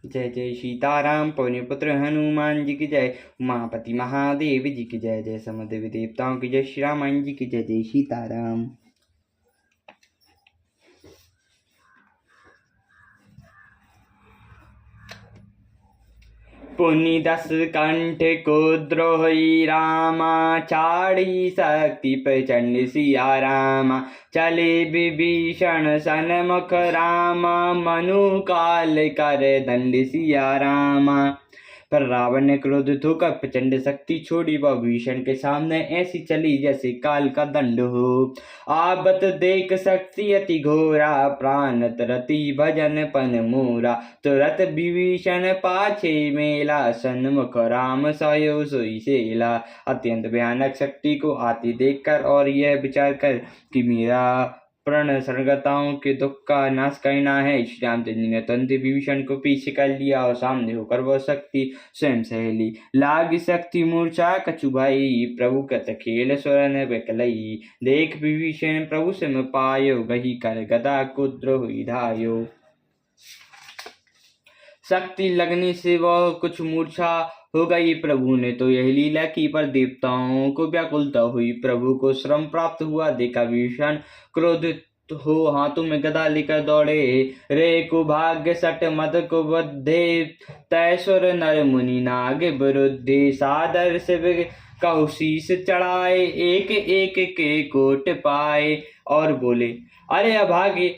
जय जय सीताराम पवन पुत्र हनुमान जी की जय। उमापति महादेव जी की जय। जय समदेव देवताओं की जय। श्री रामायण जी की जय। जय सीताराम। पुनि दस कंठ को द्रोही रामा, छाड़ी शक्ति प्रचंड सिया रामा। चले विभीषण सन्मुख रामा, मनु काल कर दंड सिया रामा। पर रावण ने क्रोधित होकर प्रचंड शक्ति छोड़ी, वह भीषण के सामने ऐसी चली जैसे काल का दंड हो। आबत देख शक्ति अति घोरा, प्राण तरती भजन पन मोरा। तुरत विभीषण पाछे मेला, सन्मुख राम सायो सोई सेला। अत्यंत भयानक शक्ति को आती देखकर और यह विचार कर कि मेरा प्रण शरणगताओं के दुख का नाश करना है, श्री रामचंद्र जी ने तुरंत विभीषण को पीछे कर लिया और सामने होकर वह शक्ति स्वयं सह ली। लाग शक्ति मूर्छा कछु भई, प्रभु कत खेल स्वरन बिकलई। देख विभीषण प्रभु सिम पायो, गही कर गदा को द्रोही धायो। शक्ति लगने से वह कुछ मूर्छा हो गई। प्रभु ने तो यह लीला की, पर देवताओं को व्याकुलता हुई। प्रभु को श्रम प्राप्त हुआ देखा विभीषण क्रोधित हो हाथों में गदा लेकर दौड़े। रे को भाग्य सट मद को बद्धे, तैसुर नर मुनि नाग विरुद्धे। सादर शिव कहु शीस चढ़ाए, एक एक के कोट पाए। और बोले, अरे अभागे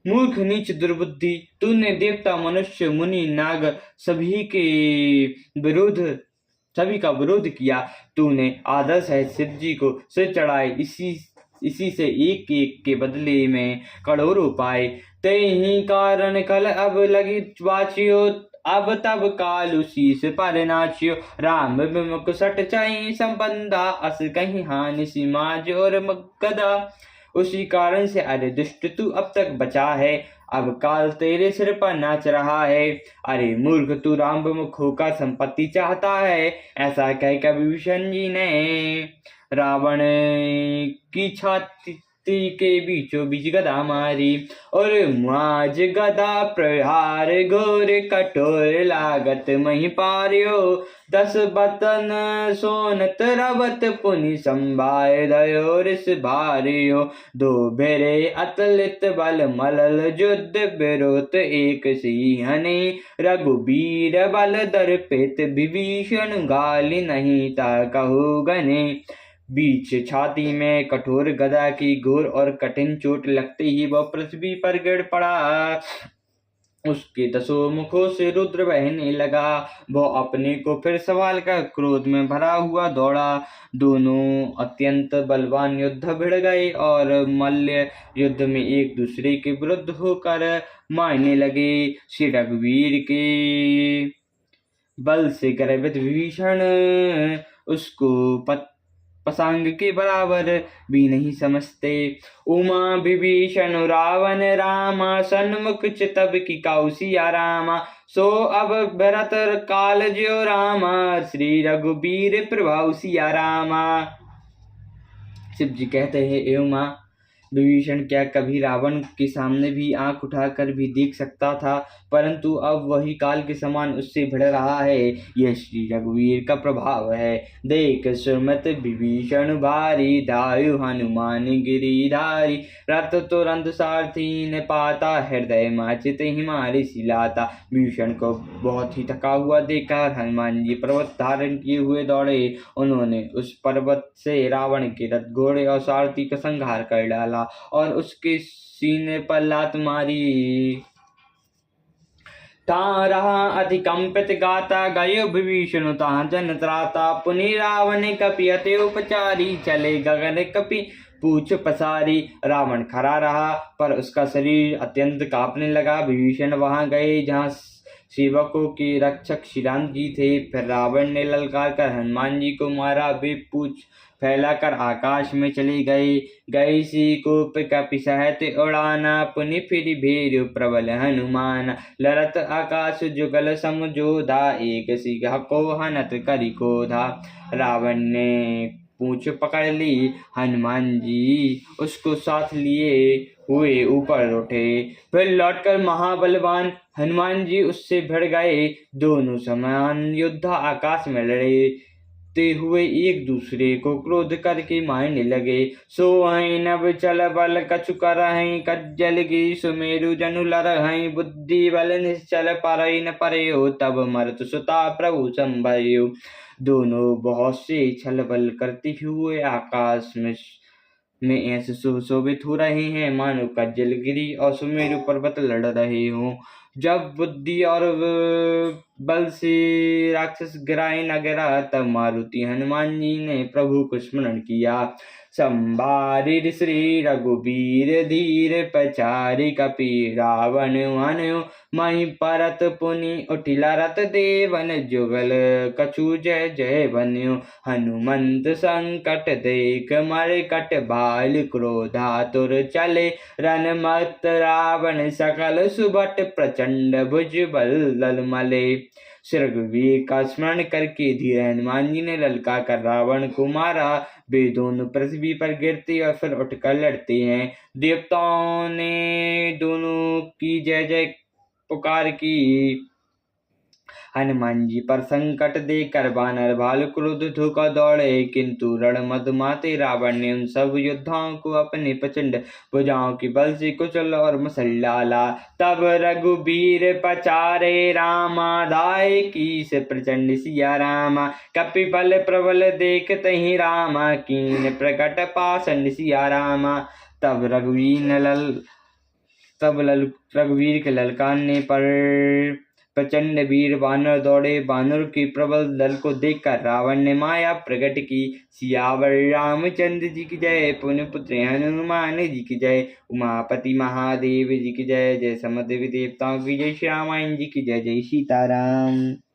मूर्ख नीच दुर्बुद्धि, तूने देवता मनुष्य मुनि नाग सभी का विरोध किया। तूने आदर सहित शिव जी को सिर चढ़ाए, इसी से एक एक के बदले में करोड़ों पाए। ते ही कारण कल अब लगी वाचियो, अब तब काल उसी से पर नाचियो। राम विमुख सट चाई संबंधा, अस कहीं हानि सीमाज और गदा। उसी कारण से अरे दुष्ट तू अब तक बचा है, अब काल तेरे सिर पर नाच रहा है। अरे मूर्ख तू राम विमुख होकर संपत्ति चाहता है। ऐसा कहकर विभीषण जी ने रावण की छाती के बीचों बीच गदा मारी, और माज गदा प्रहार घोर कठोर लागत मही पार्यो। 10 बतन सोनत रवत पुनि संभाय दयो रिस भार्यो। 2 भेरे अतलित बल मलल युद्ध विरोत एक सिंहने। रघुबीर बल दर्पित विभीषण गाली नहीं ता कहु गने। बीच छाती में कठोर गदा की घोर और कठिन चोट लगते ही वह पृथ्वी पर गिर पड़ा। उसके 10 मुखों से रुद्र बहने लगा। वह अपने को फिर संभाल कर क्रोध में भरा हुआ दौड़ा। दोनों अत्यंत बलवान युद्ध भिड़ गए और मल्ल युद्ध में एक दूसरे के विरुद्ध होकर मारने लगे। श्री रघुवीर के बल से गर्वित विभीषण उसको पसांग के बराबर भी नहीं समझते। उमा विभीषण रावण रामा, सन्मुख चितब की कौसिया रामा। सो अब भरत काल ज्यो रामा, श्री रघुबीर प्रभाव सिया रामा। शिव जी कहते हैं, ए उमा, विभीषण क्या कभी रावण के सामने भी आंख उठाकर भी देख सकता था, परंतु अब वही काल के समान उससे भिड़ रहा है। यह श्री रघुवीर का प्रभाव है। देख सुमत विभीषण भारी, धायु हनुमान गिरिधारी। रथ तुरंत सारथी ने पाता, हृदय माचित हिमारी सिलाता। विभीषण को बहुत ही थका हुआ देखकर हनुमान जी पर्वत धारण किए हुए दौड़े। उन्होंने उस पर्वत से रावण के रथ घोड़े और सारथी का संहार कर डाला और उसके सीने पर लात मारी। ता रहा अधिकंपित गाता, गयो विभीषण ता जन त्राता। पुनि रावण कपि अति उपचारी, चले गगन कपि पूछ पसारी। रावण खड़ा रहा, पर उसका शरीर अत्यंत कांपने लगा। विभीषण वहां गए जहां सेवकों के रक्षक श्री राम जी थे। फिर रावण ने ललकार कर हनुमान जी को मारा। वे पूछ फैलाकर आकाश में चले गए। गए सी कोप कपि सहत उड़ाना, पुनि फिर भेर प्रबल हनुमान। लरत आकाश जुगल समझोधा, एक सिंह को हनत करि कोधा। रावण ने पूंछ पकड़ ली। हनुमान जी उसको साथ लिए हुए ऊपर उठे। फिर लौटकर महाबलवान हनुमान जी उससे भिड़ गए। दोनों समान योद्धा आकाश में लड़ते हुए एक दूसरे को क्रोध करके मारने लगे। सो नभ चल बल कछु करहिं कज्जल गिरि सुमेरु जनु लरहिं बुद्धि बल निश्चल परई न परयो तब मरत सुता प्रभु संभयो। दोनों बहुत से छल बल करते हुए आकाश में ऐसे सुशोभित हो रहे हैं मानो कज्जलगिरी और सुमेरु पर्वत लड़ रहे हों। जब बुद्धि और बल से राक्षस गिराए न गिरा तब मारुति हनुमान जी ने प्रभु को स्मरण किया। संबारिर श्री रघुबीर धीर पचारि कपि रावण वनु मही परत पुनि उठिला रत देवन जुगल कछु जय जय बन्यो। हनुमंत संकट देख मरकट भाल क्रोधातुर चले रन मत रावण सकल सुबट प्रचंड भुज बल ललमले। श्री रघुवीर का स्मरण करके धीर हनुमान जी ने ललका कर रावण को मारा। वे दोनों पृथ्वी पर गिरते और फिर उठकर लड़ते हैं। देवताओं ने दोनों की जय जय पुकार की। हनुमान जी पर संकट देखकर वानर भालु क्रोधित होकर दौड़े, किंतु रणमदमाते रावण ने उन सब योद्धाओं को अपने प्रचंड भुजाओं के बल से कुचल और मसल डाला। तब रघुबीर पचारे रामा दाय की से प्रचंड सिया रामा कपिबल प्रबल देखते ही रामा कीन प्रकट पासन सिया रामा। तब रघुवीर के ललकारने पर प्रचंड वीर वानर दौड़े। वानर के प्रबल दल को देखकर रावण ने माया प्रकट की। सियावर रामचंद्र जी की जय। पुण्य पुत्र हनुमान जी की जय। उमापति महादेव जी की जय। जय समस्त देवी देवताओं की जय। श्री रामायण जी की जय। जय सीताराम।